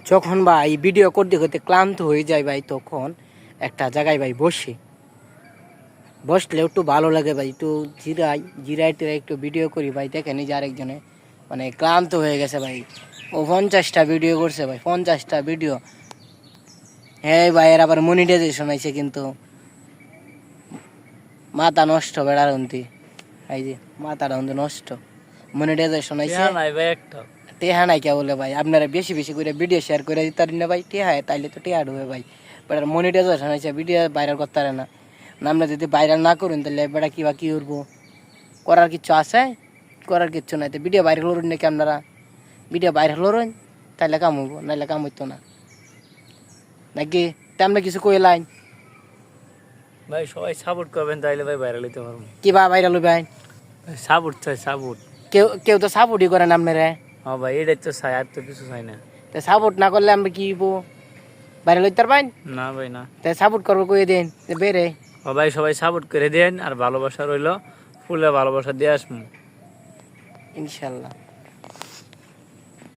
যখন ভাই ভিডিও করতে করতে ক্লান্ত হয়ে যায় ভাই, তখন একটা জায়গায় ভাই বসলে একটু ভালো লাগে ভাই, একটু জিরাই টিরাই একটু ভিডিও করি ভাই। দেখেন এই যে আরেকজনে মানে ক্লান্ত হয়ে গেছে ভাই, ও 50টা ভিডিও করছে ভাই, 50টা ভিডিও। হ্যাঁ ভাই, এর আবার মনিটাইজেশন আছে, কিন্তু মাথা নষ্ট বেড়ার অন্তি, এই যে মাথাটা অন্তি নষ্ট। মনিটাইজেশন আছে নাই ভাই একটা টেহা নাই কে বলে ভাই, আপনারা বেশি বেশি করে ভিডিও শেয়ার করে দিতে পারেন না ভাই, টেহা তাইলে তো টেহা ঢুবে ভাই। বেটার মনিটাইজেশন আছে, ভিডিও ভাইরাল করতে পারে না। আমরা যদি ভাইরাল না করুন তাহলে বেটা কি বা কি করবো, করার কিচ্ছু আছে? করার কিচ্ছু নাই। তো ভিডিও ভাইরাল করুন নাকি আপনারা, ভিডিও ভাইরাল করুন তাহলে কাম হইব, নাহলে কাম হইতো না নাকি? তেমন কিছু কই লাইন ভাই, সবাই সাপোর্ট করবেন তাইলে ভাই ভাইরাল হইতে পারবো। কি বা ভাইরাল হইবেন? সাপোর্ট চাই সাপোর্ট। কেউ কেউ তো সাপোর্টই করেন আপনারা। হ্যাঁ ভাই, এটাই তো চাই, আর তো কিছু চাই না। তো সাপোর্ট না করলে আমরা কি হইব, ভাইরাল হইতে পারবেন? না ভাই না। তো সাপোর্ট করবো কই দিন বেড়ে। ও ভাই, সবাই সাপোর্ট করে দেন, আর ভালোবাসা রইলো, ফুলে ভালোবাসা দিয়ে আসবো ইনশাল্লাহ।